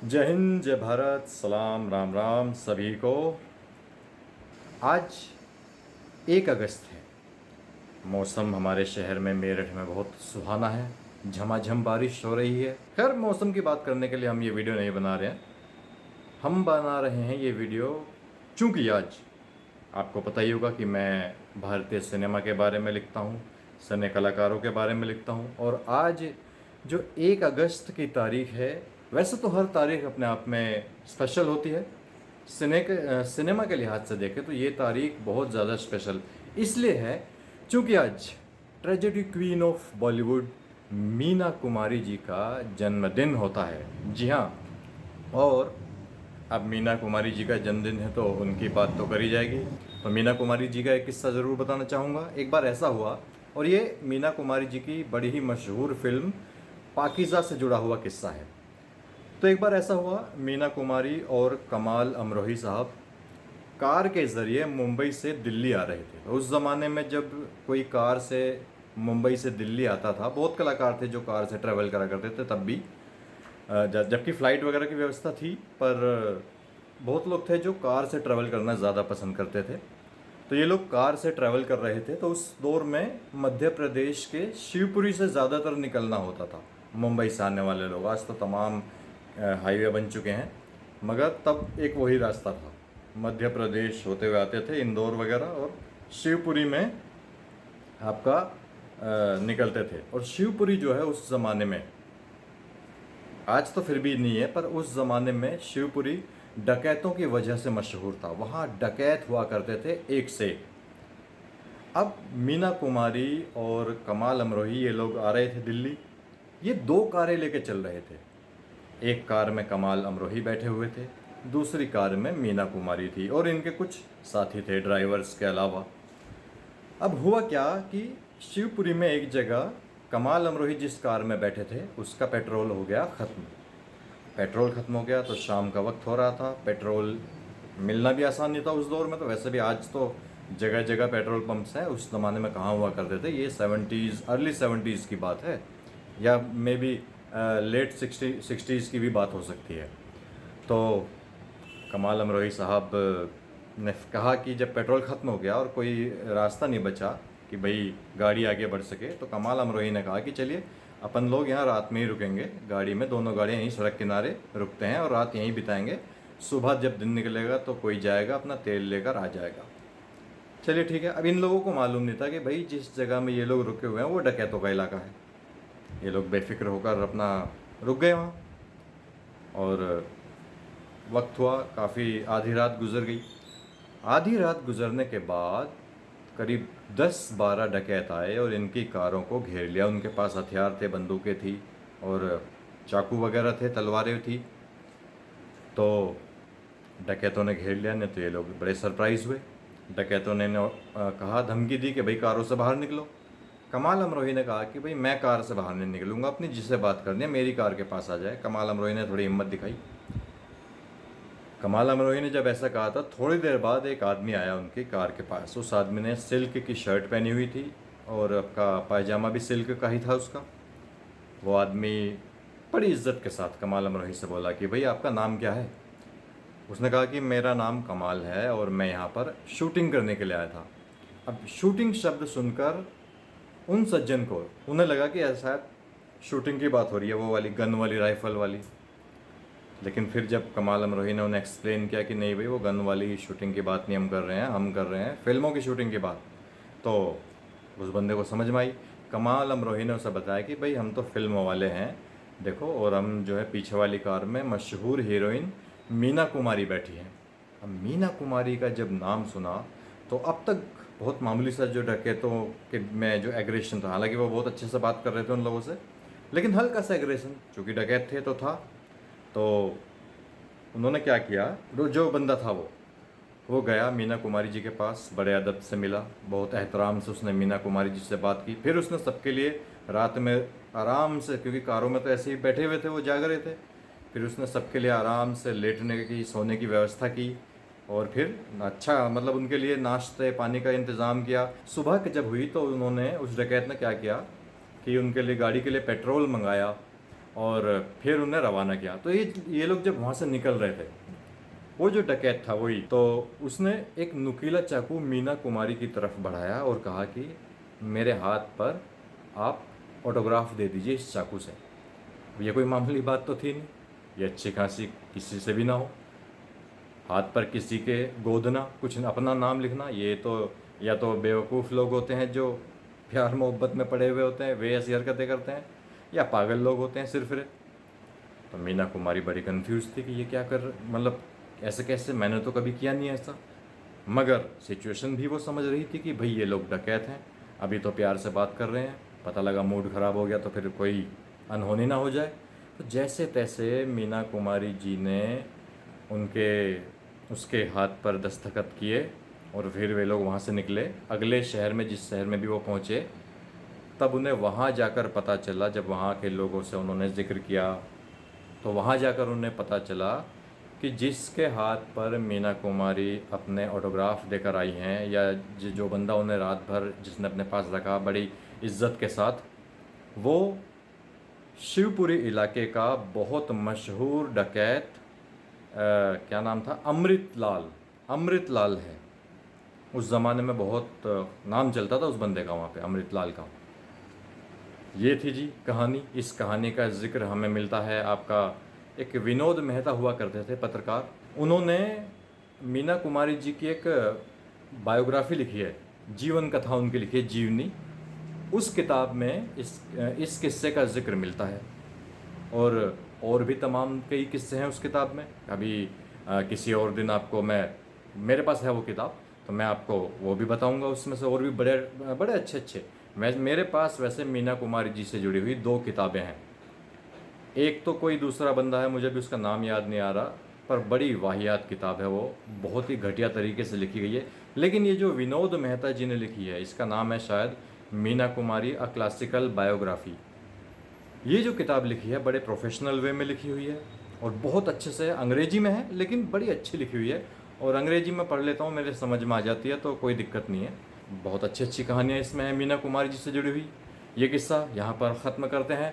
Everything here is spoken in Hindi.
जय हिंद, जय भारत, सलाम, राम राम सभी को। आज 1 अगस्त है। मौसम हमारे शहर में, मेरठ में बहुत सुहाना है। झमाझम बारिश हो रही है। खैर, मौसम की बात करने के लिए हम ये वीडियो नहीं बना रहे हैं। हम बना रहे हैं ये वीडियो चूँकि आज आपको पता ही होगा कि मैं भारतीय सिनेमा के बारे में लिखता हूँ, सिने कलाकारों के बारे में लिखता हूँ। और आज जो 1 अगस्त की तारीख है, वैसे तो हर तारीख अपने आप में स्पेशल होती है। सिनेमा के लिहाज से देखें तो ये तारीख बहुत ज़्यादा स्पेशल इसलिए है क्योंकि आज tragedy queen of Bollywood Meena Kumari ji का जन्मदिन होता है। जी हाँ। और अब मीना कुमारी जी का जन्मदिन है तो उनकी बात तो करी जाएगी। तो मीना कुमारी जी का एक किस्सा ज़रूर बताना चाहूँगा। एक बार ऐसा हुआ, और ये मीना कुमारी जी की बड़ी ही मशहूर फिल्म पाकीज़ा से जुड़ा हुआ किस्सा है। तो एक बार ऐसा हुआ, मीना कुमारी और कमाल अमरोही साहब कार के ज़रिए मुंबई से दिल्ली आ रहे थे। उस ज़माने में जब कोई कार से मुंबई से दिल्ली आता था, बहुत कलाकार थे जो कार से ट्रैवल करा करते थे तब भी, जबकि फ़्लाइट वगैरह की व्यवस्था थी, पर बहुत लोग थे जो कार से ट्रैवल करना ज़्यादा पसंद करते थे। तो ये लोग कार से ट्रैवल कर रहे थे। तो उस दौर में मध्य प्रदेश के शिवपुरी से ज़्यादातर निकलना होता था मुंबई से आने वाले लोग। आज तो तमाम हाईवे बन चुके हैं, मगर तब एक वही रास्ता था, मध्य प्रदेश होते हुए आते थे, इंदौर वगैरह, और शिवपुरी में आपका निकलते थे। और शिवपुरी जो है उस ज़माने में, आज तो फिर भी नहीं है, पर उस ज़माने में शिवपुरी डकैतों की वजह से मशहूर था। वहाँ डकैत हुआ करते थे एक से एक। अब मीना कुमारी और कमाल अमरोही ये लोग आ रहे थे दिल्ली। ये 2 कारें लेके चल रहे थे। एक कार में कमाल अमरोही बैठे हुए थे, दूसरी कार में मीना कुमारी थी, और इनके कुछ साथी थे ड्राइवर्स के अलावा। अब हुआ क्या कि शिवपुरी में एक जगह कमाल अमरोही जिस कार में बैठे थे उसका पेट्रोल हो गया ख़त्म। पेट्रोल ख़त्म हो गया तो शाम का वक्त हो रहा था। पेट्रोल मिलना भी आसान नहीं था उस दौर में। तो वैसे भी आज तो जगह जगह पेट्रोल पंप्स हैं, उस ज़माने में कहाँ हुआ करते थे। ये 70s, अर्ली 70s की बात है, या मे बी लेट 60s की भी बात हो सकती है। तो कमाल अमरोही साहब ने कहा कि जब पेट्रोल ख़त्म हो गया और कोई रास्ता नहीं बचा कि भाई गाड़ी आगे बढ़ सके, तो कमाल अमरोही ने कहा कि चलिए अपन लोग यहाँ रात में ही रुकेंगे गाड़ी में। दोनों गाड़ियाँ यहीं सड़क किनारे रुकते हैं और रात यहीं बिताएंगे। सुबह जब दिन निकलेगा तो कोई जाएगा अपना तेल लेकर आ जाएगा। चलिए ठीक है। अब इन लोगों को मालूम नहीं था कि भाई जिस जगह में ये लोग रुके हुए हैं वो डकैतों का इलाका है। ये लोग बेफिक्र होकर अपना रुक गए वहाँ। और वक्त हुआ, काफ़ी आधी रात गुजर गई। आधी रात गुजरने के बाद करीब 10-12 डकैत आए और इनकी कारों को घेर लिया। उनके पास हथियार थे, बंदूकें थी और चाकू वगैरह थे, तलवारें थी। तो डकैतों ने घेर लिया। नहीं तो ये लोग बड़े सरप्राइज़ हुए। डकैतों ने कहा, धमकी दी कि भाई कारों से बाहर निकलो। कमाल अमरोही ने कहा कि भाई मैं कार से बाहर नहीं निकलूंगा, अपनी जिससे बात करनी है मेरी कार के पास आ जाए। कमाल अमरोही ने थोड़ी हिम्मत दिखाई। कमाल अमरोही ने जब ऐसा कहा था, थोड़ी देर बाद एक आदमी आया उनकी कार के पास। उस आदमी ने सिल्क की शर्ट पहनी हुई थी और आपका पायजामा भी सिल्क का ही था उसका। वो आदमी बड़ी इज्जत के साथ कमाल अमरोही से बोला कि भाई आपका नाम क्या है। उसने कहा कि मेरा नाम कमाल है और मैं यहाँ पर शूटिंग करने के लिए आया था। अब शूटिंग शब्द सुनकर उन सज्जन को उन्हें लगा कि शायद शूटिंग की बात हो रही है, वो वाली गन वाली, राइफल वाली। लेकिन फिर जब कमाल अमरोही ने उन्हें एक्सप्लेन किया कि नहीं भाई वो गन वाली शूटिंग की बात नहीं हम कर रहे हैं, हम कर रहे हैं फिल्मों की शूटिंग की बात, तो उस बंदे को समझ में आई। कमाल अमरोही ने उसे बताया कि भाई हम तो फिल्मों वाले हैं देखो, और हम जो है पीछे वाली कार में मशहूर हीरोइन मीना कुमारी बैठी हैं। अब मीना कुमारी का जब नाम सुना तो अब तक बहुत मामूली सा जो डकैतों के में जो एग्रेशन था, हालांकि वो बहुत अच्छे से बात कर रहे थे उन लोगों से, लेकिन हल्का सा एग्रेशन, चूँकि डकैत थे तो था। तो उन्होंने क्या किया, जो बंदा था वो गया मीना कुमारी जी के पास, बड़े अदब से मिला, बहुत एहतराम से उसने मीना कुमारी जी से बात की। फिर उसने सबके लिए रात में आराम से, क्योंकि कारों में तो ऐसे ही बैठे हुए थे, वो जाग रहे थे, फिर उसने सबके लिए आराम से लेटने की, सोने की व्यवस्था की। और फिर अच्छा, मतलब उनके लिए नाश्ते पानी का इंतज़ाम किया। सुबह जब हुई तो उन्होंने, उस डकैत ने क्या किया कि उनके लिए गाड़ी के लिए पेट्रोल मंगाया और फिर उन्हें रवाना किया। तो ये लोग जब वहाँ से निकल रहे थे, वो जो डकैत था वही, तो उसने एक नुकीला चाकू मीना कुमारी की तरफ बढ़ाया और कहा कि मेरे हाथ पर आप ऑटोग्राफ दे दीजिए इस चाकू से। ये कोई मामूली बात तो थी नहीं, ये अच्छी खासी किसी से भी ना हो, हाथ पर किसी के गोदना, कुछ अपना नाम लिखना, ये तो या तो बेवकूफ़ लोग होते हैं जो प्यार मोहब्बत में पड़े हुए होते हैं, वे ऐसी हरकतें करते हैं, या पागल लोग होते हैं सिर्फ। तो मीना कुमारी बड़ी कंफ्यूज थी कि ये क्या कर, मतलब ऐसे कैसे, मैंने तो कभी किया नहीं ऐसा। मगर सिचुएशन भी वो समझ रही थी कि भाई ये लोग डकैत हैं, अभी तो प्यार से बात कर रहे हैं, पता लगा मूड ख़राब हो गया तो फिर कोई अनहोनी ना हो जाए। तो जैसे तैसे मीना कुमारी जी ने उनके उसके हाथ पर दस्तखत किए और फिर वे लोग वहाँ से निकले अगले शहर में, जिस शहर में भी वो पहुँचे। तब उन्हें वहाँ जाकर पता चला, जब वहाँ के लोगों से उन्होंने ज़िक्र किया, तो वहाँ जाकर उन्हें पता चला कि जिसके हाथ पर मीना कुमारी अपने ऑटोग्राफ देकर आई हैं, या जो बंदा उन्हें रात भर जिसने अपने पास रखा बड़ी इज्जत के साथ, वो शिवपुरी इलाके का बहुत मशहूर डकैत, क्या नाम था, अमृत लाल है। उस ज़माने में बहुत नाम चलता था उस बंदे का वहाँ पे, अमृत लाल का। ये थी जी कहानी। इस कहानी का जिक्र हमें मिलता है आपका, एक विनोद मेहता हुआ करते थे पत्रकार, उन्होंने मीना कुमारी जी की एक बायोग्राफी लिखी है, जीवन कथा उनकी लिखी है, जीवनी। उस किताब में इस किस्से का जिक्र मिलता है, और भी तमाम कई किस्से हैं उस किताब में। अभी किसी और दिन आपको मेरे पास है वो किताब, तो मैं आपको वो भी बताऊंगा। उसमें से और भी बड़े बड़े अच्छे अच्छे, मेरे पास वैसे मीना कुमारी जी से जुड़ी हुई 2 किताबें हैं। एक तो कोई दूसरा बंदा है, मुझे भी उसका नाम याद नहीं आ रहा, पर बड़ी वाहियात किताब है वो, बहुत ही घटिया तरीके से लिखी गई है। लेकिन ये जो विनोद मेहता जी ने लिखी है, इसका नाम है शायद Meena Kumari a classical biography. ये जो किताब लिखी है बड़े प्रोफेशनल वे में लिखी हुई है और बहुत अच्छे से, अंग्रेजी में है लेकिन बड़ी अच्छी लिखी हुई है, और अंग्रेजी में पढ़ लेता हूँ, मेरे समझ में आ जाती है, तो कोई दिक्कत नहीं है। बहुत अच्छी अच्छी कहानियाँ इसमें हैं मीना कुमारी जी से जुड़ी हुई। ये किस्सा यहाँ पर ख़त्म करते हैं।